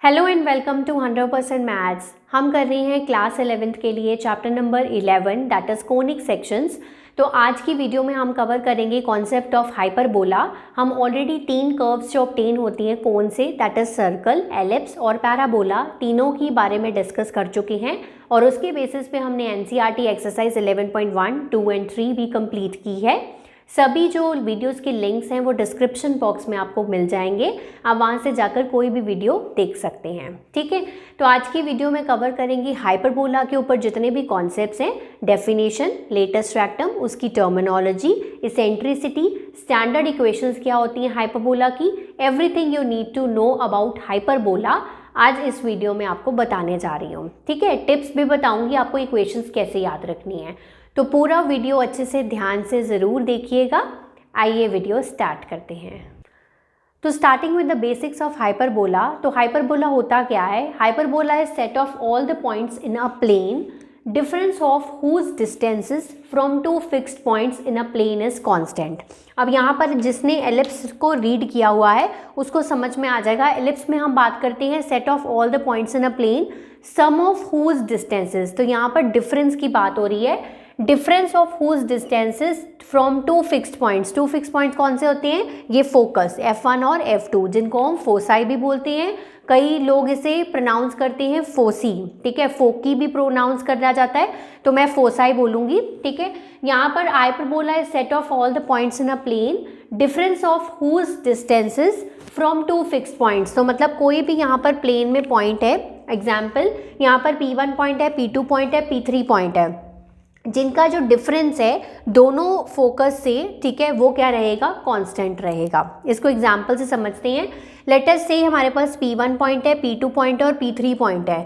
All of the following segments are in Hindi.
Hello and welcome to 100% maths. हम कर रहे हैं क्लास 11th के लिए chapter number 11 that is conic sections. तो आज की वीडियो में हम कवर करेंगे कॉन्सेप्ट ऑफ हाइपरबोला। हम ऑलरेडी 3 कर्व्स जो ऑब्टेन होती हैं कोन से दैट इज सर्कल, एलिप्स और पैराबोला, तीनों की बारे में डिस्कस कर चुके हैं और उसके बेसिस पे हमने एनसीईआरटी एक्सरसाइज 11.1, 2 एंड 3 भी कंप्लीट की है। सभी जो वीडियोस के लिंक्स हैं वो डिस्क्रिप्शन बॉक्स में आपको मिल जाएंगे, आप वहाँ से जाकर कोई भी वीडियो देख सकते हैं। ठीक है, तो आज की वीडियो में कवर करेंगे हाइपरबोला के ऊपर जितने भी कॉन्सेप्ट्स हैं, डेफिनेशन, लेटेस्ट फैक्टम, उसकी टर्मिनोलॉजी, इसेंट्रिसिटी, स्टैंडर्ड इक्वेशंस क्या होती हैं हाइपरबोला की, everything you need to know about hyperbola आज इस वीडियो में आपको बताने जा रही हूँ। ठीक है, टिप्स भी बताऊँगी आपको इक्वेशंस कैसे याद रखनी है, तो पूरा वीडियो अच्छे से ध्यान से ज़रूर देखिएगा। आइए वीडियो स्टार्ट करते हैं। तो starting with the basics of hyperbola. तो हाइपरबोला होता क्या है? Hyperbola is set of all the points in a plane, difference of whose distances from two fixed points in a plane is constant. अब यहाँ पर जिसने एलिप्स को रीड किया हुआ है उसको समझ में आ जाएगा। एलिप्स में हम बात करते हैं set of all the points in a plane, sum of whose distances. तो यहाँ पर डिफरेंस की बात हो रही है, difference of whose distances from two fixed points. Two fixed points कौन से होते हैं? ये फोकस F1 और F2, जिनको हम फोसाई भी बोलते हैं, कई लोग इसे प्रोनाउंस करते हैं फोसी। ठीक है, फोकी भी प्रोनाउंस करना जाता है, तो मैं फोसाई बोलूँगी। ठीक है, यहाँ पर hyperbola is set of all the points in a plane, difference of whose distances from two fixed points. तो मतलब कोई भी यहाँ पर प्लेन में पॉइंट है, एग्जाम्पल यहाँ पर P1 पॉइंट है, P2 पॉइंट है, P3 पॉइंट है, जिनका जो डिफरेंस है दोनों फोकस से, ठीक है, वो क्या रहेगा? कांस्टेंट रहेगा। इसको एग्जांपल से समझते हैं। लेट अस से हमारे पास P1 पॉइंट है, P2 पॉइंट है और P3 पॉइंट है।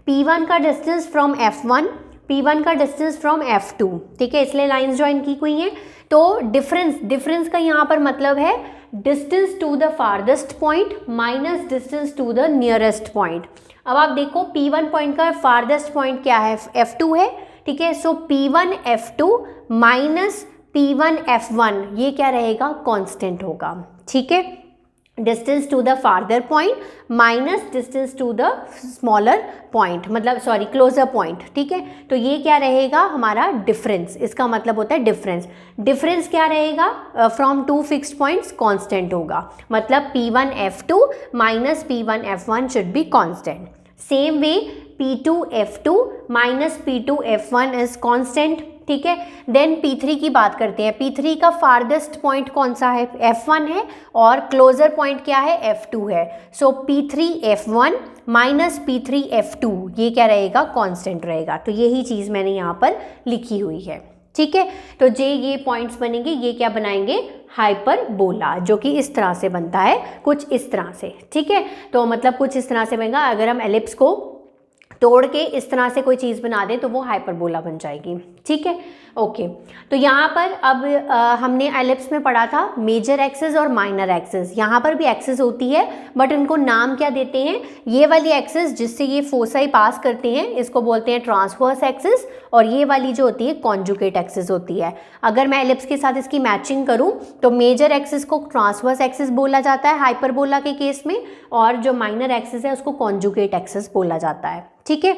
P1 का डिस्टेंस फ्रॉम F1, P1 का डिस्टेंस फ्रॉम F2, ठीक है, इसलिए लाइंस ज्वाइन की हुई हैं। तो डिफरेंस का यहाँ पर मतलब है distance to the farthest point minus distance to the nearest point. अब आप देखो P1 पॉइंट का फारदेस्ट पॉइंट क्या है? F2 है। ठीक है, सो P1 F2 minus P1 F1 ये क्या रहेगा? कांस्टेंट होगा। ठीक है, distance to the farther point minus distance to the smaller point, मतलब सॉरी क्लोजर पॉइंट। ठीक है, तो ये क्या रहेगा? हमारा डिफरेंस। इसका मतलब होता है डिफरेंस। डिफरेंस क्या रहेगा? From two fixed points constant होगा, मतलब P1 F2 minus P1 F1 should be constant. Same way P2 F2 minus P2 F1 is constant. ठीक है, देन P3 की बात करते हैं। P3 का फारदेस्ट पॉइंट कौन सा है? F1 है, और क्लोजर पॉइंट क्या है? F2 है। सो P3 F1 minus P3 F2 ये क्या रहेगा? कांस्टेंट रहेगा। तो यही चीज़ मैंने यहाँ पर लिखी हुई है। ठीक है, तो ये पॉइंट्स बनेंगे, ये क्या बनाएंगे? हाइपरबोला, जो कि इस तरह से बनता है, कुछ इस तरह से। ठीक है, तो मतलब कुछ इस तरह से बनेगा। अगर हम एलिप्स को तोड़ के इस तरह से कोई चीज़ बना दें तो वो हाइपरबोला बन जाएगी। ठीक है, ओके। तो यहाँ पर अब हमने एलिप्स में पढ़ा था मेजर एक्सिस और माइनर एक्सिस। यहाँ पर भी एक्सिस होती है, बट इनको नाम क्या देते हैं? ये वाली एक्सिस जिससे ये फोसाई पास करते हैं इसको बोलते हैं ट्रांसवर्स एक्सिस, और ये वाली जो होती है कॉन्जुगेट एक्सिस होती है। अगर मैं एलिप्स के साथ इसकी मैचिंग करूँ तो मेजर एक्सिस को ट्रांसवर्स एक्सिस बोला जाता है हाइपरबोला के केस में, और जो माइनर एक्सिस है उसको कॉन्जुगेट एक्सिस बोला जाता है। ठीक है,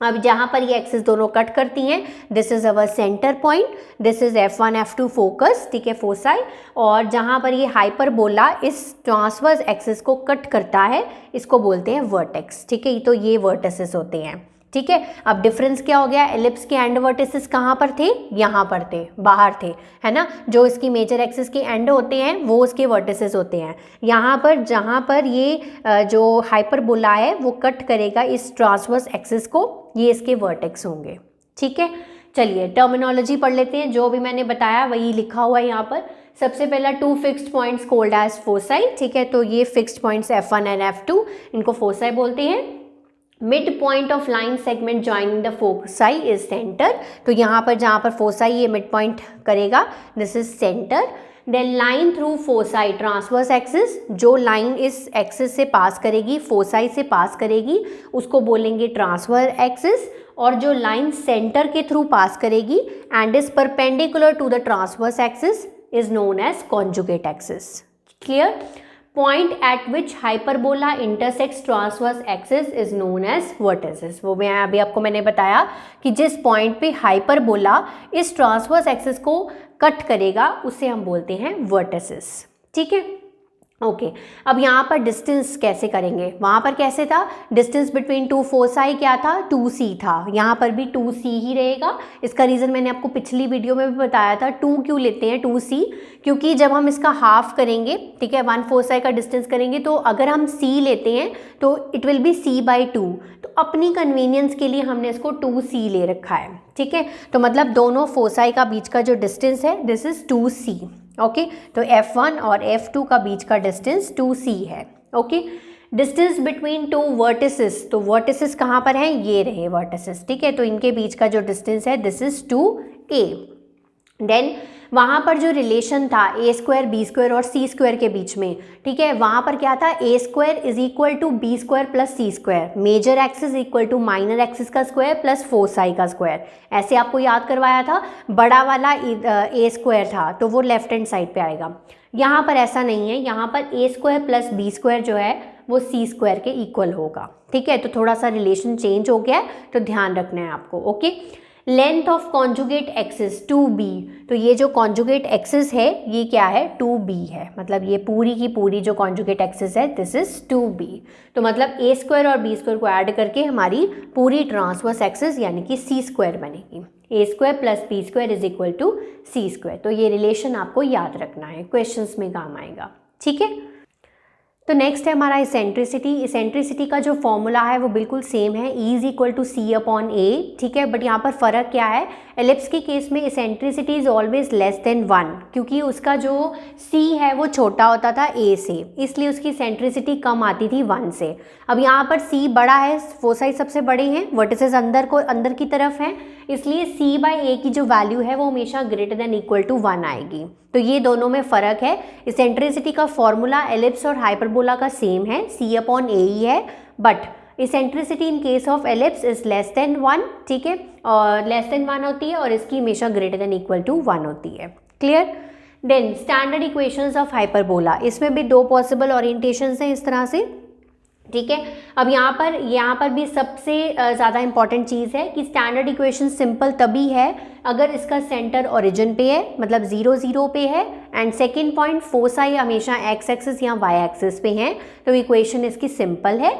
अब जहाँ पर ये एक्सिस दोनों कट करती हैं, this is our centre point, this is F1 F2 focus, ठीक है, फोसाई, और जहाँ पर ये हाइपरबोला इस ट्रांसवर्स एक्सिस को कट करता है इसको बोलते हैं वर्टेक्स। ठीक है, तो ये वर्टिसेस होते हैं। ठीक है, अब डिफरेंस क्या हो गया? एलिप्स के एंड वर्टिसेस कहाँ पर थे? यहाँ पर थे, बाहर थे, है ना। जो इसकी मेजर एक्सिस के एंड होते हैं वो उसके वर्टिसेस होते हैं। यहाँ पर जहाँ पर ये जो हाइपरबोला है वो कट करेगा इस ट्रांसवर्स एक्सिस को, ये इसके वर्टेक्स होंगे। ठीक है, चलिए टर्मिनोलॉजी पढ़ लेते हैं। जो भी मैंने बताया वही लिखा हुआ है यहाँ पर। सबसे पहला two fixed points called as foci. ठीक है, तो ये fixed points F1 and F2 इनको फोसाई बोलते हैं। Mid point of line segment joining the foci is centre. तो यहाँ पर जहाँ पर फोसाई ये मिड पॉइंट करेगा, this is centre. Then line through foci transverse axis, जो लाइन इस एक्सिस से पास करेगी, फोसाई से पास करेगी, उसको बोलेंगे ट्रांसवर्स एक्सिस। और जो लाइन सेंटर के थ्रू पास करेगी and is perpendicular to the transverse axis is known as conjugate axis. Clear? Point at which hyperbola intersects transverse axis is known as vertices. वो मैं अभी आपको मैंने बताया कि जिस पॉइंट पे हाइपरबोला इस ट्रांसवर्स एक्सिस को कट करेगा उसे हम बोलते हैं वर्टिसेस। ठीक है, ओके अब यहाँ पर डिस्टेंस कैसे करेंगे, वहाँ पर कैसे था, डिस्टेंस बिटवीन टू फोसाई क्या था, 2c था, यहाँ पर भी 2c ही रहेगा। इसका रीज़न मैंने आपको पिछली वीडियो में भी बताया था। 2 क्यों लेते हैं 2c, क्योंकि जब हम इसका हाफ करेंगे, ठीक है, 1 फोसाई का डिस्टेंस करेंगे, तो अगर हम c लेते हैं तो इट विल बी c/2। तो अपनी कन्वीनियंस के लिए हमने इसको 2c ले रखा है। ठीक है, तो मतलब दोनों फोसाई का बीच का जो डिस्टेंस है दिस इज़ 2c। ओके तो F1 और F2 का बीच का डिस्टेंस 2c है। Okay distance between two vertices, तो वर्टिसेस कहाँ पर हैं, ये रहे वर्टिसेस। ठीक है, तो इनके बीच का जो डिस्टेंस है दिस इज 2a। देन वहाँ पर जो रिलेशन था a² b² और c² के बीच में, ठीक है, वहाँ पर क्या था, a² is equal to b² plus c², major axis equal to minor axis का स्क्वायर प्लस फोसाई का स्क्वायर। ऐसे आपको याद करवाया था। बड़ा वाला a² था तो वो लेफ्ट हैंड साइड पे आएगा। यहाँ पर ऐसा नहीं है, यहाँ पर a² प्लस b² जो है वो c² के इक्वल होगा। ठीक है, तो थोड़ा सा रिलेशन चेंज हो गया है, तो ध्यान रखना है आपको। Okay length of conjugate axis 2b, तो ये जो कॉन्जुगेट एक्सिस है ये क्या है, 2b है। मतलब ये पूरी की पूरी जो कॉन्जुगेट एक्सिस है दिस इज 2b। तो मतलब a² और b² को ऐड करके हमारी पूरी ट्रांसवर्स एक्सिस यानी कि c² बनेगी। a² plus b² is equal to c²। तो ये रिलेशन आपको याद रखना है, क्वेश्चंस में काम आएगा। ठीक है, तो नेक्स्ट है हमारा इसेंट्रिसिटी। इसेंट्रिसिटी का जो फॉर्मूला है वो बिल्कुल सेम है, E is equal to c/a। ठीक है, बट यहाँ पर फ़र्क क्या है, एलिप्स के केस में eccentricity is always less than 1, क्योंकि उसका जो c है वो छोटा होता था a से, इसलिए उसकी इसेंट्रिसिटी कम आती थी 1 से। अब यहाँ पर c बड़ा है, फोसाई सबसे बड़े हैं, वर्टिसेस अंदर की तरफ हैं, इसलिए c/a की जो वैल्यू है वो हमेशा ग्रेटर देन इक्वल टू 1 आएगी। तो ये दोनों में फ़र्क है। इसेंट्रिसिटी का फॉर्मूला एलिप्स और हाइपरबोला का सेम है, c/a ही है, but eccentricity in case of ellipse is less than 1। ठीक है, और लेस देन 1 होती है और इसकी हमेशा ग्रेटर देन इक्वल टू 1 होती है। Clear. Then standard equations of hyperbola, इसमें भी 2 पॉसिबल ओरिएंटेशंस हैं इस तरह से। ठीक है, अब यहाँ पर भी सबसे ज़्यादा इंपॉर्टेंट चीज़ है कि स्टैंडर्ड इक्वेशन सिंपल तभी है अगर इसका सेंटर ओरिजिन पे है, मतलब 0 0 पे है, एंड सेकंड पॉइंट फोसाई हमेशा x एक्सिस या y एक्सिस पे हैं, तो इक्वेशन इसकी सिंपल है।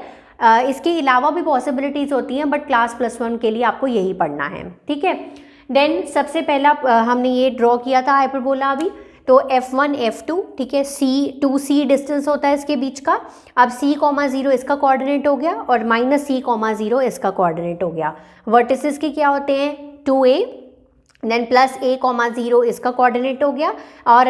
इसके अलावा भी पॉसिबिलिटीज़ होती हैं, बट क्लास +1 के लिए आपको यही पढ़ना है। ठीक है, देन सबसे पहला हमने ये ड्रॉ किया था हाइपरबोला अभी, तो F1 F2, ठीक है, 2c डिस्टेंस होता है इसके बीच का। अब c,0 इसका कोऑर्डिनेट हो गया और -c,0 इसका कोऑर्डिनेट हो गया। वर्टिसेस के क्या होते हैं, 2a, देन +a,0 इसका कोऑर्डिनेट हो गया और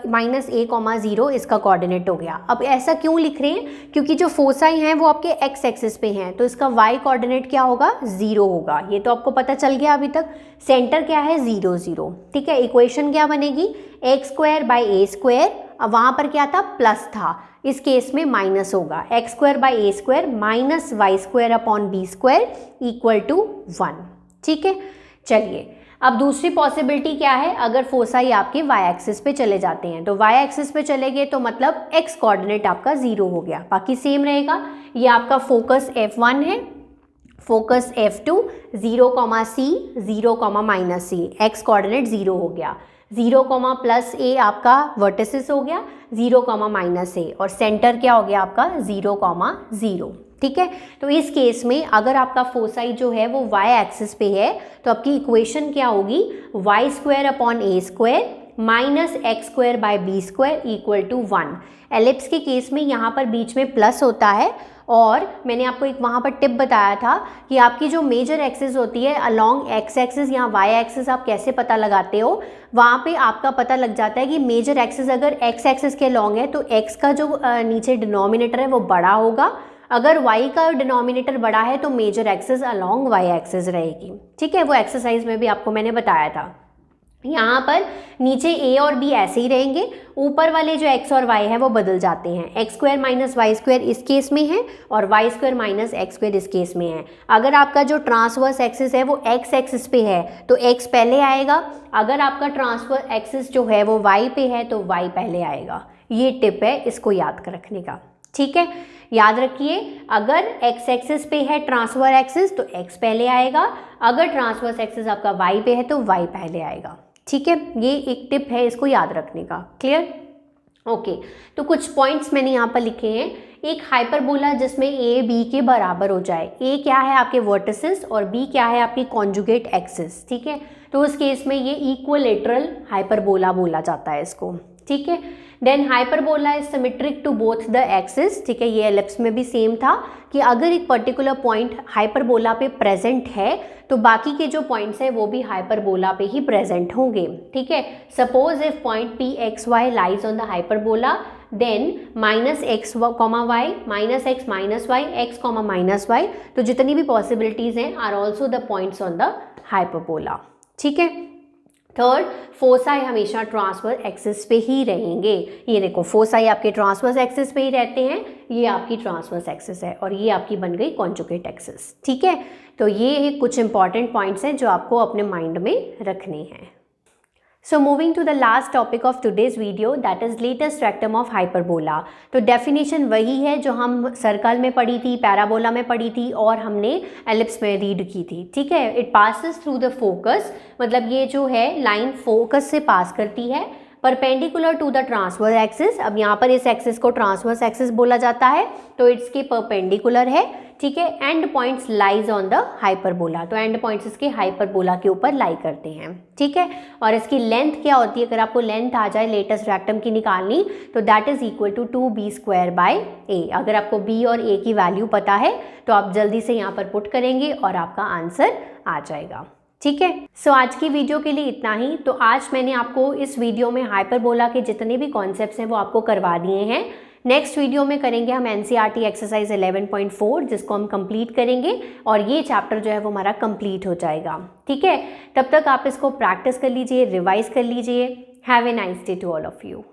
-a,0 इसका कोऑर्डिनेट हो गया। अब ऐसा क्यों लिख रहे हैं, क्योंकि जो फोसाई हैं वो आपके x एक्सिस पे हैं, तो इसका y कोऑर्डिनेट क्या होगा, 0 होगा। ये तो आपको पता चल गया अभी तक। सेंटर क्या है, 0 0। ठीक है, इक्वेशन क्या बनेगी, x²/a²। अब वहाँ पर क्या था, प्लस था, इस केस में माइनस होगा, x²/a² minus y²/b² equal to 1। ठीक है, चलिए अब दूसरी पॉसिबिलिटी क्या है, अगर फोसाई आपके y एक्सिस पे चले जाते हैं, तो y एक्सिस पे चले गए तो मतलब x कोऑर्डिनेट आपका 0 हो गया, बाकी सेम रहेगा। ये आपका फोकस F1 है, focus F2 0,c 0,-c, x coordinate 0 हो गया, 0,+a आपका वर्टिसेस हो गया, 0,-a, और सेंटर क्या हो गया आपका 0,0। ठीक है, तो इस केस में अगर आपका फोसाई जो है वो y एक्सिस पे है तो आपकी इक्वेशन क्या होगी, y²/a² minus x²/b² equal to 1। Ellipse के केस में यहाँ पर बीच में प्लस होता है, और मैंने आपको एक वहाँ पर टिप बताया था कि आपकी जो मेजर एक्सिस होती है अलोंग x एक्सिस या y एक्सिस आप कैसे पता लगाते हो, वहाँ पे आपका पता लग जाता है कि मेजर एक्सिस अगर x एक्सिस के अलोंग है तो x का जो नीचे डिनोमिनेटर है वो बड़ा होगा, अगर y का डिनोमिनेटर बड़ा है तो major axis along y axis रहेगी। ठीक है, वो एक्सरसाइज में भी आपको मैंने बताया था। यहाँ पर नीचे a और b ऐसे ही रहेंगे, ऊपर वाले जो x और y है वो बदल जाते हैं, x² माइनस y² इस केस में है और y² माइनस x² इस केस में है। अगर आपका जो ट्रांसवर्स एक्सिस है वो x एक्सिस पे है तो x पहले आएगा, अगर आपका ट्रांसवर्स एक्सिस जो है वो y पे है तो y पहले आएगा। ये टिप है इसको याद रखने का, ठीक है। याद रखिए, अगर एक्स एक्सिस पे है ट्रांसफर एक्सिस तो एक्स पहले आएगा, अगर ट्रांसवर्स एक्सिस आपका वाई पे है तो वाई पहले आएगा, ठीक है। ये एक टिप है, इसको याद रखने का। क्लियर? ओके, तो कुछ पॉइंट्स मैंने यहाँ पर लिखे हैं। एक हाइपरबोला जिसमें ए बी के बराबर हो जाए। ए क्या है? आपके वर्टिसेस, और बी क्या है? आपकी कॉन्जुगेट एक्सिस, ठीक है। तो उस केस में ये इक्विलेटरल हाइपरबोला बोला जाता है इसको, ठीक है। Then hyperbola is symmetric to both the axis, ठीक है। ये एलिप्स में भी सेम था कि अगर एक पर्टिकुलर पॉइंट हाइपरबोला पे प्रेजेंट है तो बाकी के जो पॉइंट्स हैं वो भी हाइपरबोला पे ही प्रेजेंट होंगे, ठीक है। Suppose if point P X Y lies on the hyperbola, then minus X comma Y, minus X minus Y, X comma minus Y, तो जितनी भी पॉसिबिलिटीज हैं are also the points on the hyperbola, ठीक है। थर्ड, फोसाई हमेशा ट्रांसवर्स एक्सिस पे ही रहेंगे। ये देखो, फोसाई आपके ट्रांसवर्स एक्सिस पे ही रहते हैं, ये आपकी ट्रांसवर्स एक्सिस है और ये आपकी बन गई कॉन्जुगेट एक्सिस, ठीक है। तो ये कुछ इंपॉर्टेंट पॉइंट्स हैं जो आपको अपने माइंड में रखने हैं। So moving to the last topic of today's video, that is latest rectum of hyperbola. तो डेफिनेशन वही है जो हम सर्कल में पढ़ी थी, पैराबोला में पढ़ी थी और हमने एलिप्स में रीड की थी, ठीक है। It passes through the focus, मतलब ये जो है लाइन फोकस से पास करती है perpendicular to the transverse axis. अब यहाँ पर इस एक्सिस को ट्रांसवर्स एक्सिस बोला जाता है, तो इसके परपेंडिकुलर है, ठीक है। And points lies on the hyperbola, तो एंड पॉइंट्स इसके हाइपरबोला के ऊपर लाई करते हैं, ठीक है। और इसकी लेंथ क्या होती है? अगर आपको लेंथ आ जाए लेटेस्ट रेक्टम की निकालनी, तो that is equal to 2b² by a। अगर आपको b और a की वैल्यू पता है तो आप जल्दी से यहाँ पर पुट करेंगे और आपका आंसर आ जाएगा, ठीक है। सो आज की वीडियो के लिए इतना ही। तो आज मैंने आपको इस वीडियो में हाइपरबोला के जितने भी कॉन्सेप्ट्स हैं वो आपको करवा दिए हैं। नेक्स्ट वीडियो में करेंगे हम एनसीईआरटी एक्सरसाइज 11.4, जिसको हम कंप्लीट करेंगे और ये चैप्टर जो है वो हमारा कंप्लीट हो जाएगा, ठीक है। तब तक आप इसको प्रैक्टिस कर लीजिए, रिवाइज कर लीजिए। Have a nice day to all of you.